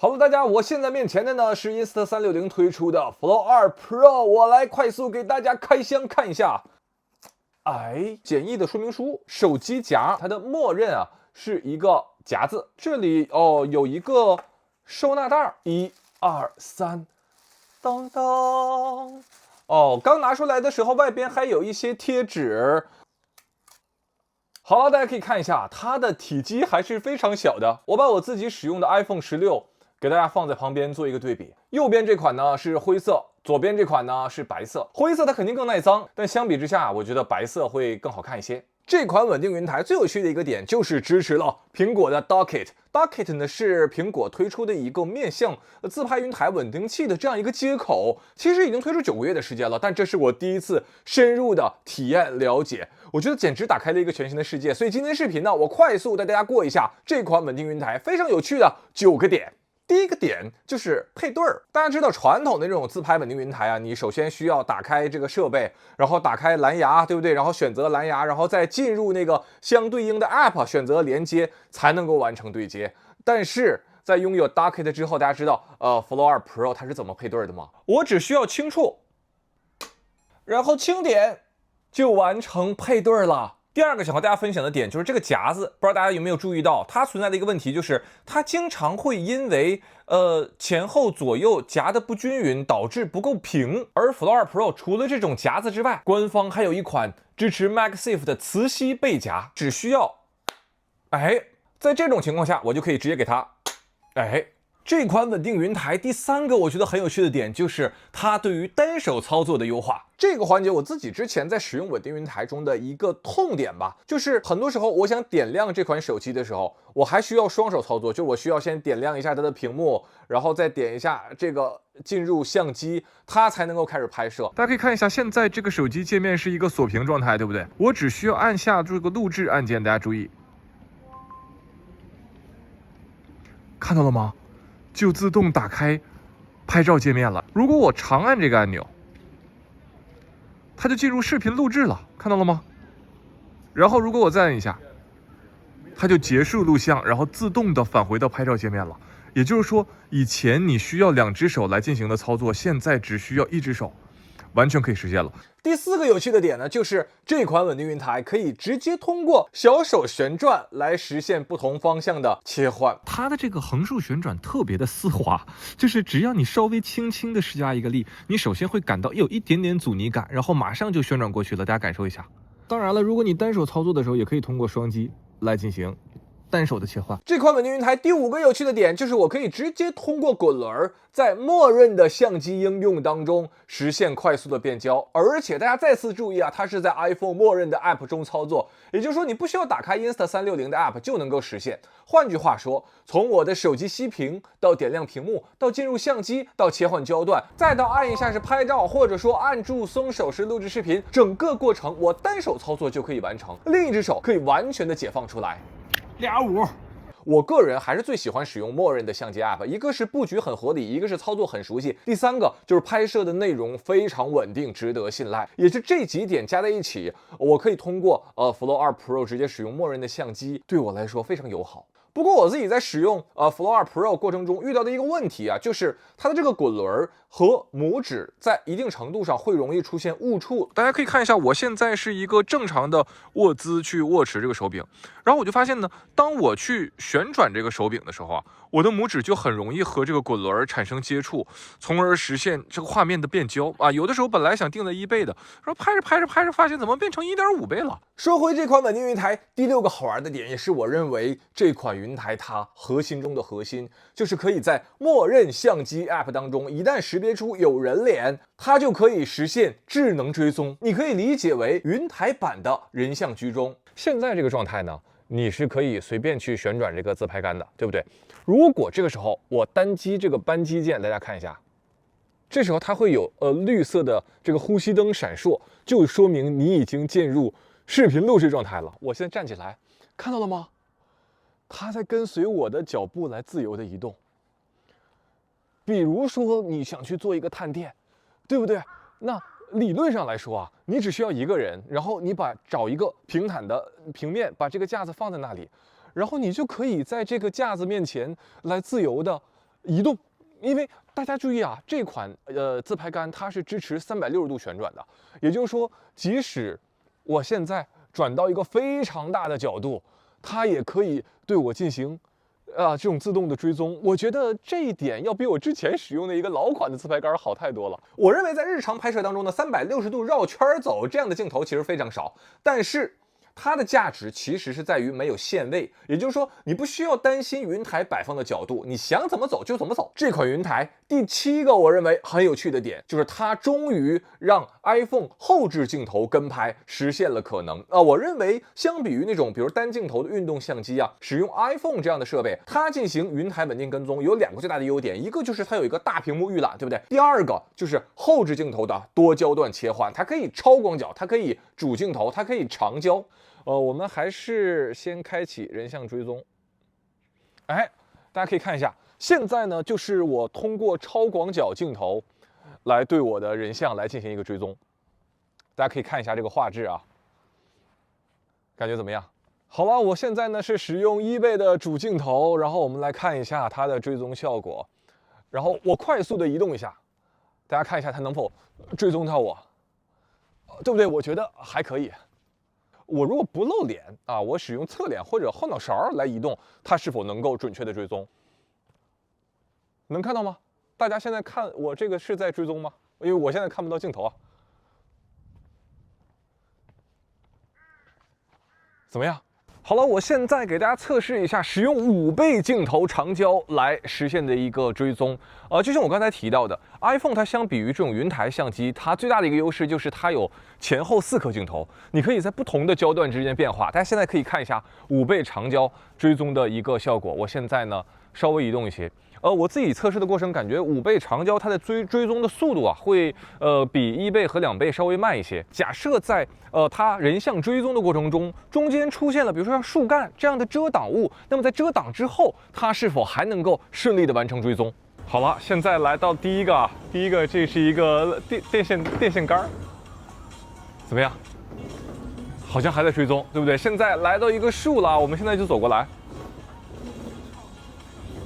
Hello， 大家，我现在面前的呢是 Insta360推出的 Flow 2 Pro， 我来快速给大家开箱看一下。简易的说明書，手機夾它的默認啊是一個夾子，這裡有一個收納袋，1、2、3，當當。剛拿出來的時候，外邊還有一些貼紙。好了，大家可以看一下，它的體積還是非常小的。我把我自己使用的 iPhone 16給大家放在旁邊做一個對比。右邊這款呢是灰色，左邊這款呢是白色。灰色它肯定更耐髒，但相比之下，我覺得白色會更好看一些。這款穩定雲台最有趣的一個點就是支持了蘋果的 Docket。Docket 呢是蘋果推出的一個面向自拍雲台穩定器的這樣一個接口，其實已經推出9個月的時間了，但這是我第一次深入的體驗了解，我覺得簡直打開了一個全新的世界。所以今天視頻呢，我快速帶大家過一下這款穩定雲台非常有趣的9個點。第一個點就是配對兒。大家知道傳統的這種自拍穩定雲台啊，你首先需要打開這個設備，然後打開藍牙，對不對？然後選擇藍牙，然後再進入那個相對應的 App， 選擇連接，才能夠完成對接。但是在擁有 Docket 之後，大家知道Flow 2 Pro 它是怎麼配對的嗎？我只需要輕觸，然後輕點就完成配對了。第二個想和大家分享的點就是這個夾子，不知道大家有沒有注意到，它存在的一個問題就是它經常會因為前後左右夾的不均勻導致不夠平。而 Flow 2 Pro 除了這種夾子之外，官方還有一款支持 MagSafe 的磁吸背夾，只需要在這種情況下我就可以直接給它這款穩定雲台第三個我覺得很有趣的點就是它對於單手操作的優化。這個環節我自己之前在使用穩定雲台中的一個痛點吧，就是很多時候我想點亮這款手機的時候，我還需要雙手操作，就我需要先點亮一下它的屏幕，然後再點一下這個進入相機，它才能夠開始拍攝。大家可以看一下，現在這個手機界面是一個鎖屏狀態，對不對？我只需要按下這個錄製按鍵，大家注意，看到了嗎？就自動打開拍照界面了。如果我長按這個按鈕，它就進入視頻錄製了，看到了嗎？然後如果我再按一下，它就結束錄像，然後自動的返回到拍照界面了。也就是說，以前你需要2隻手來進行的操作，現在只需要1隻手完全可以實現了。第四個有趣的點呢，就是這款穩定雲台可以直接通過小手旋轉來實現不同方向的切換。它的這個橫豎旋轉特別的絲滑，就是只要你稍微輕輕的施加一個力，你首先會感到有一點點阻尼感，然後馬上就旋轉過去了。大家感受一下。當然了，如果你單手操作的時候，也可以通過雙擊來進行單手的切換。這款穩定雲台第5個有趣的點就是我可以直接通過滾輪在默認的相機應用當中實現快速的變焦，而且大家再次注意啊，它是在 iPhone 默認的 App 中操作，也就是說你不需要打開 Insta360的 App 就能夠實現。換句話說，從我的手機熄屏到點亮屏幕，到進入相機，到切換焦段，再到按一下是拍照，或者說按住鬆手是錄制視頻，整個過程我單手操作就可以完成，另一只手可以完全的解放出來。2.5，我個人還是最喜歡使用默認的相機 app， 一個是布局很合理，一個是操作很熟悉，第三個就是拍攝的內容非常穩定，值得信賴。也是這幾點加在一起，我可以通過Flow 2 Pro 直接使用默認的相機，對我來說非常友好。不過我自己在使用Flow 2 Pro 過程中遇到的一個問題啊，就是它的這個滾輪和拇指在一定程度上會容易出現誤觸。大家可以看一下，我現在是一個正常的握姿去握持這個手柄，然後我就發現呢，當我去旋轉這個手柄的時候啊，我的拇指就很容易和這個滾輪產生接觸，從而實現這個畫面的變焦啊。有的时候本來想定在1倍的，然後拍着發現怎麼變成1.5倍了。說回這款穩定雲台，第6個好玩的點，也是我認為這款雲台它核心中的核心，就是可以在默認相機 App 當中，一旦識別出有人臉，它就可以實現智能追蹤。你可以理解為雲台版的人像居中。現在這個狀態呢，你是可以隨便去旋轉這個自拍杆的，對不對？如果這個時候我單擊這個扳機鍵，大家看一下，這時候它會有綠色的這個呼吸燈閃爍，就說明你已經進入視頻錄製狀態了。我現在站起來，看到了嗎？它在跟隨我的腳步來自由的移動。比如說你想去做一個探店，对不对？那理論上來說啊，你只需要一個人，然後你找一個平坦的平面，把這個架子放在那裡，然後你就可以在這個架子面前來自由的移動。因为大家注意啊，这款自拍杆它是支持360度旋转的，也就是说，即使我现在转到一个非常大的角度，它也可以对我进行这种自动的追踪。我觉得这一点要比我之前使用的一个老款的自拍杆好太多了。我认为在日常拍摄当中呢，360度繞圈走这样的镜头其實非常少，但是它的價值其實是在於沒有限位，也就是說你不需要擔心雲台擺放的角度，你想怎麼走就怎麼走。這款雲台第7個我認為很有趣的點，就是它終於讓 iPhone 後置鏡頭跟拍實現了可能。我認為相比於那種比如單鏡頭的運動相機啊，使用 iPhone 這樣的設備，它進行雲台穩定跟蹤有2個最大的優點，一個就是它有一個大屏幕預覽，對不對？第二個就是後置鏡頭的多焦段切換，它可以超廣角，它可以主鏡頭，它可以長焦。我們還是先開啟人像追蹤。哎，大家可以看一下，現在呢，就是我通過超廣角鏡頭來對我的人像來進行一個追蹤。大家可以看一下這個畫質啊，感覺怎麼樣？好了，我現在呢是使用eBay的主鏡頭，然後我們來看一下它的追蹤效果。然後我快速的移動一下，大家看一下它能否追蹤到我，對不對？我覺得還可以。我如果不露臉啊，我使用側臉或者後腦勺來移動，它是否能夠準確的追蹤？能看到嗎？大家現在看我這個是在追蹤嗎？因為我現在看不到鏡頭啊。怎麼樣？好了，我現在給大家測試一下使用5倍鏡頭長焦來實現的一個追蹤。就像我剛才提到的 ，iPhone 它相比於這種雲台相機，它最大的一個優勢就是它有前後4顆鏡頭，你可以在不同的焦段之間變化。大家現在可以看一下5倍長焦追蹤的一個效果。我現在呢稍微移動一些。我自己測試的過程感覺5倍長焦它的追蹤的速度啊，會比1倍和2倍稍微慢一些。假設在它人像追蹤的過程中，中間出現了比如說像樹幹這樣的遮擋物，那麼在遮擋之後，它是否還能夠順利的完成追蹤？好了，現在來到第一個，這是一個電線桿，怎麼樣？好像還在追蹤，對不對？現在來到一個樹了，我們現在就走過來。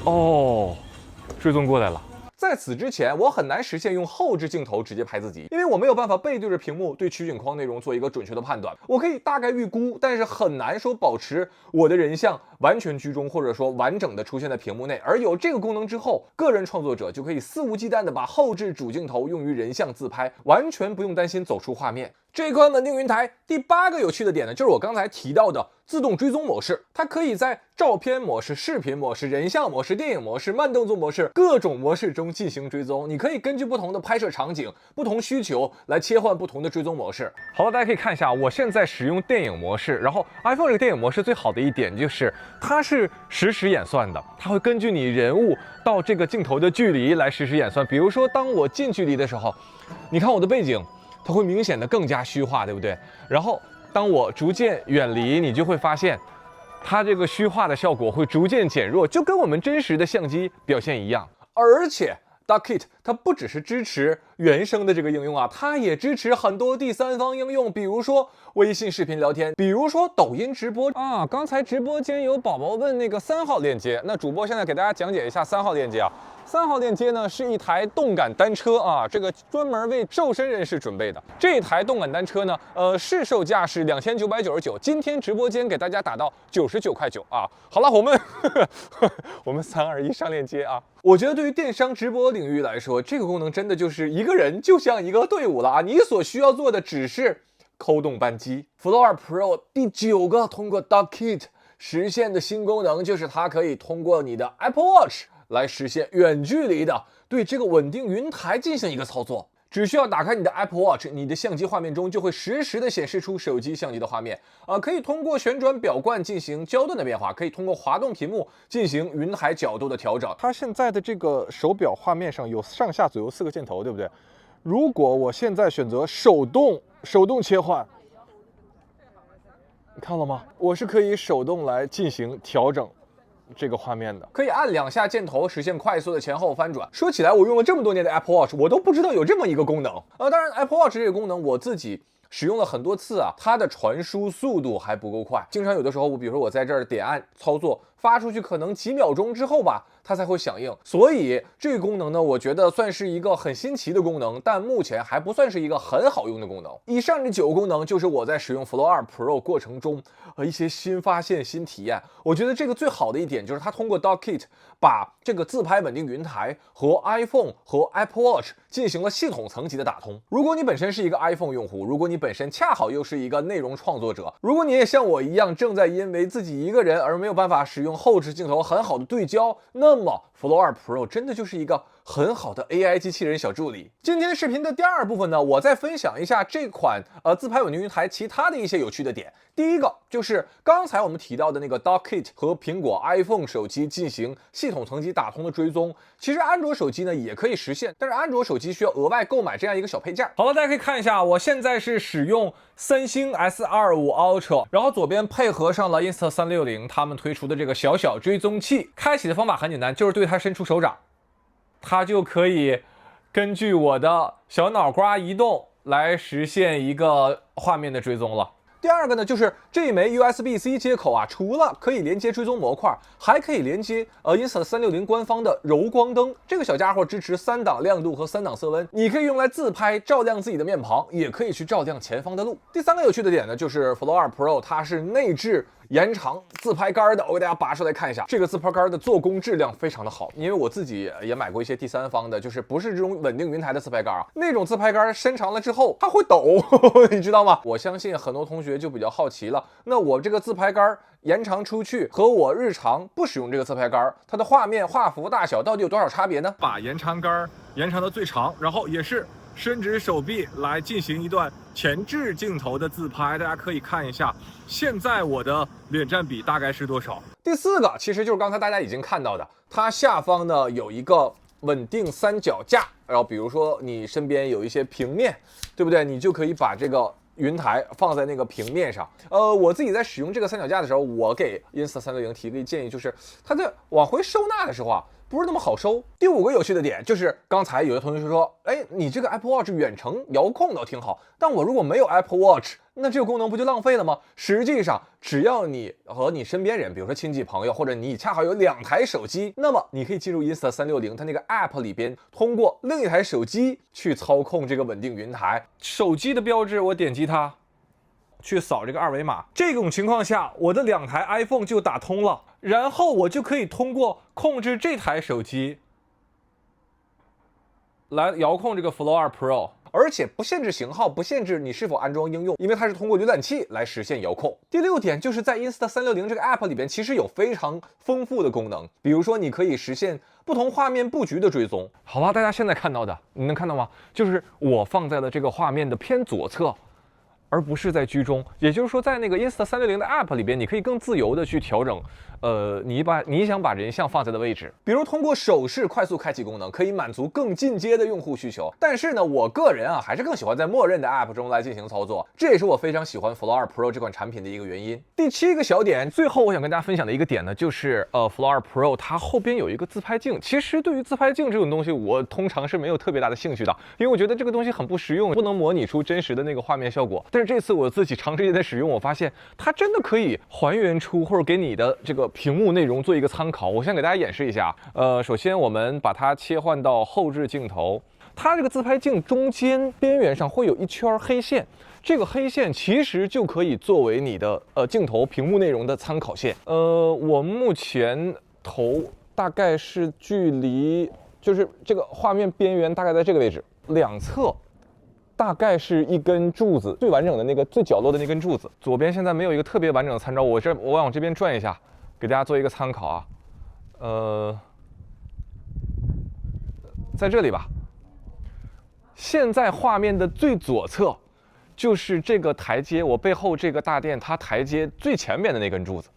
哦，追蹤過來了。在此之前，我很難實現用後置鏡頭直接拍自己，因為我沒有辦法背對着屏幕對取景框內容做一個準確的判斷。我可以大概預估，但是很難說保持我的人像完全居中，或者說完整的出現在屏幕內。而有這個功能之後，個人創作者就可以肆無忌憚的把後置主鏡頭用於人像自拍，完全不用擔心走出畫面。這款穩定雲台第8個有趣的點呢，就是我剛才提到的自動追蹤模式，它可以在照片模式、視頻模式、人像模式、電影模式、慢動作模式各種模式中進行追蹤。你可以根據不同的拍攝場景、不同需求來切換不同的追蹤模式。好了，大家可以看一下，我現在使用電影模式，然後 iPhone 這個電影模式最好的一點就是它是實時演算的，它會根據你人物到這個鏡頭的距離來實時演算。比如說，當我近距離的時候，你看我的背景，它會明顯的更加虛化，對不對？然後當我逐漸遠離，你就會發現它這個虛化的效果會逐漸減弱，就跟我們真實的相機表現一樣。而且 Duckit 它不只是支持原生的這個應用啊，它也支持很多第三方應用，比如說微信視頻聊天，比如說抖音直播啊。剛才直播間有寶寶問那個3號鏈接，那主播現在給大家講解一下3號鏈接啊。3號鏈接呢是一台動感單車啊，這個專門為瘦身人士準備的。這台動感單車呢，市售價是2999，今天直播間給大家打到99.9啊。好了，我們3、2、1上鏈接啊。我覺得對於電商直播領域來說，這個功能真的就是一個人就像一個隊伍了啊！你所需要做的只是扣動扳機。Flow Pro 第9個通過 Duckit 實現的新功能，就是它可以通過你的 Apple Watch 來實現遠距離的對這個穩定雲台進行一個操作。只需要打開你的 Apple Watch， 你的相機畫面中就會實時的顯示出手機相機的畫面可以通過旋轉表冠進行焦段的變化，可以通過滑動屏幕進行雲台角度的調整。它現在的這個手錶畫面上有上下左右4個箭頭，對不對？如果我現在選擇手動切換，你看了嗎？我是可以手動來進行調整這個畫面的，可以按2下箭頭實現快速的前後翻轉。說起來，我用了這麼多年的 Apple Watch， 我都不知道有這麼一個功能。當然 Apple Watch 這個功能我自己使用了很多次啊，它的傳輸速度還不夠快。經常有的時候，比如說我在這兒點按操作發出去可能幾秒鐘之後吧，它才会響應。所以這個功能呢，我覺得算是一個很新奇的功能，但目前還不算是一個很好用的功能。以上這9個功能就是我在使用 Flow 2 Pro 過程中一些新發現、新體驗。我覺得這個最好的一點就是它通過 DockKit 把這個自拍穩定雲台和 iPhone 和 Apple Watch 進行了系統層級的打通。如果你本身是一個 iPhone 用戶，如果你本身恰好又是一個內容創作者，如果你也像我一樣正在因為自己一個人而沒有辦法使用後置鏡頭很好的對焦，那麼 Flow 2 Pro 真的就是一個很好的 AI 機器人小助理。今天视頻的第2部分呢，我再分享一下這款自拍穩定雲台其他的一些有趣的點。第一個就是剛才我們提到的那個 DockKit 和蘋果 iPhone 手機進行系統層级打通的追蹤，其實安卓手機呢也可以實現，但是安卓手機需要額外购買這樣一個小配件。好了，大家可以看一下，我現在是使用三星 S25 Ultra， 然後左邊配合上了 Insta360他們推出的这个小小追蹤器。開啟的方法很簡單，就是對它伸出手掌，它就可以根據我的小腦瓜移動來實現一個畫面的追蹤了。第二個呢，就是這枚 USB-C 接口啊，除了可以連接追蹤模塊，還可以連接Insta360官方的柔光燈。這個小家伙支持3檔亮度和3檔色溫，你可以用來自拍照亮自己的面龐，也可以去照亮前方的路。第3個有趣的點呢，就是 Flow 2 Pro 它是內置延長自拍杆的，我給大家拔出來看一下，這個自拍杆的做工質量非常的好，因為我自己也買過一些第三方的，就是不是這種穩定雲台的自拍杆啊，那種自拍杆伸長了之後它會抖，你知道嗎？我相信很多同學就比較好奇了，那我這個自拍杆延長出去和我日常不使用這個自拍杆，它的畫面畫幅大小到底有多少差別呢？把延長杆延長到最長，然後也是伸直手臂來進行一段前置鏡頭的自拍，大家可以看一下，現在我的臉佔比大概是多少？第4個其實就是剛才大家已經看到的，它下方呢有一個穩定三腳架，然後比如說你身邊有一些平面，對不對？你就可以把這個雲台放在那個平面上。我自己在使用這個三腳架的時候，我給 Insta360提個建議，就是它在往回收納的時候啊，不是那麼好收。第5個有趣的點就是剛才有的同學說，哎，你這個 Apple Watch 遠程遙控倒挺好，但我如果沒有 Apple Watch，那這個功能不就浪費了嗎？實際上，只要你和你身邊人，比如說親戚朋友，或者你恰好有2台手機，那麼你可以進入 Insta360它那個 App 裡邊，通過另一台手機去操控這個穩定雲台。手機的標誌，我點擊它，去掃這個二維碼。這種情況下，我的2台 iPhone 就打通了，然後我就可以通過控制這台手機來遙控這個 Flow 2 Pro。而且不限制型號，不限制你是否安裝應用，因為它是通過瀏覽器來實現遙控。第6點就是在 Insta360這個 App 裡邊，其實有非常豐富的功能，比如說你可以實現不同畫面布局的追蹤。好了，大家現在看到的，你能看到嗎？就是我放在了這個畫面的偏左側，而不是在居中。也就是說，在那個 Insta360的 App 裡邊，你可以更自由的去調整。你想把人像放在的位置，比如通過手勢快速開啟功能，可以滿足更進階的用戶需求。但是呢，我個人啊，還是更喜歡在默認的 App 中來進行操作，這也是我非常喜歡 Flow 2 Pro 這款產品的一個原因。第7個小點，最後我想跟大家分享的一個點呢，就是Flow 2 Pro 它後邊有一個自拍鏡。其實對於自拍鏡這種東西，我通常是沒有特別大的興趣的，因為我覺得這個東西很不實用，不能模擬出真實的那個畫面效果。但是這次我自己長時間在使用，我發現它真的可以還原出或者給你的這個屏幕內容做一個參考。我先給大家演示一下。首先我們把它切換到後置鏡頭，它這個自拍鏡中間邊緣上會有一圈黑線，這個黑線其實就可以作為你的鏡頭屏幕內容的參考線。我目前頭大概是距離就是這個畫面邊緣大概在這個位置，兩側大概是一根柱子，最完整的那個最角落的那根柱子。左邊現在沒有一個特別完整的參照，我往這邊轉一下，給大家做一個參考啊。在這裡吧。現在畫面的最左側就是這個台階，我背後這個大殿它台階最前面的那根柱子，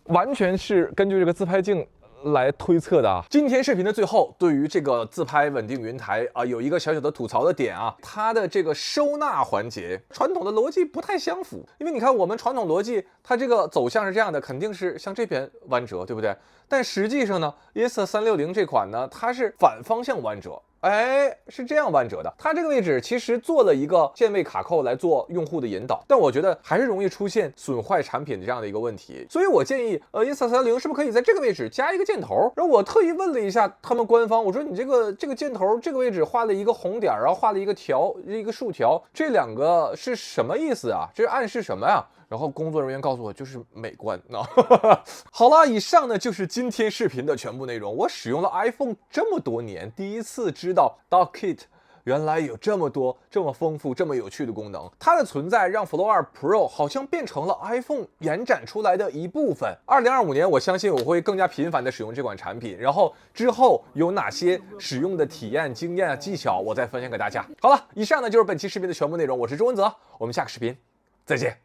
完全是根據這個自拍鏡來推測的啊。今天視頻的最後，對於這個自拍穩定雲台啊，有一個小小的吐槽的點啊，它的這個收納環節，傳統的邏輯不太相符。因為你看我們傳統邏輯，它這個走向是這樣的，肯定是向這邊彎折，對不對？但實際上呢 ，ES360這款呢，它是反方向彎折。哎，是這樣彎折的。它這個位置其實做了一個鍵位卡扣來做用戶的引導，但我覺得還是容易出現損壞產品的這樣的一個問題。所以我建議，ES360是不是可以在這個位置加一個箭頭？然後我特意問了一下他們官方，我說你這個箭頭這個位置畫了一個紅點，然後畫了一個豎條，這兩個是什麼意思啊？這暗示什麼呀？然後工作人员告訴我，就是美觀啊。好了，以上呢就是今天視頻的全部內容。我使用了 iPhone 這麼多年，第一次知道 DockKit 原来有這麼多、這麼豐富、這麼有趣的功能。它的存在讓 Flow 2 Pro 好像變成了 iPhone 延展出来的一部分。2025年，我相信我會更加頻繁的使用這款產品。然後之後有哪些使用的體驗、經驗、技巧，我再分享給大家。好了，以上呢就是本期視頻的全部內容。我是周文澤，我們下個視頻再見。